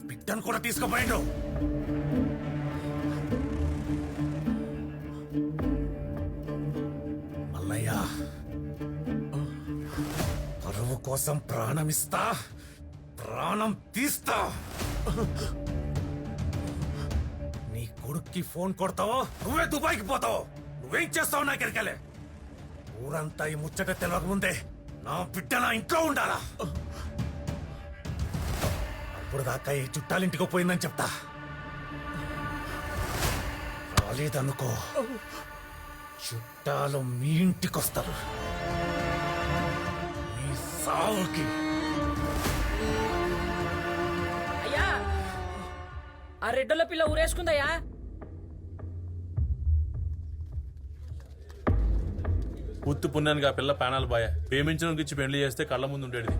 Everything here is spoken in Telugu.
బిడ్డను కూడా తీసుకుపోయిండు. మల్లయ్య, పరువు కోసం ప్రాణమిస్తా, ప్రాణం తీస్తా. నీ కొడుక్కి ఫోన్ కొడతావో నువ్వే దుబాయ్కి పోతావు. నువ్వేం చేస్తావు నాకు ఎరకలే. ఊరంతా ఈ ముచ్చట తెలియకముందే నా బిడ్డ నా ఇంట్లో ఉండాలా. అప్పుడు దాకా ఈ చుట్టాలింటికి పోయిందని చెప్తా. రాలేదనుకో, చుట్టాలు మీ ఇంటికొస్తారు. మీ సావుకి. అయ్యా, ఆ రెడ్డల పిల్ల ఊరేసుకుందయ్యా. పుత్తు పుణ్యానికి ఆ పిల్ల ప్రాణాలు బాయ. ప్రేమించడానికి ఇచ్చి పెళ్లి చేస్తే కళ్ళ ముందు ఉండేది.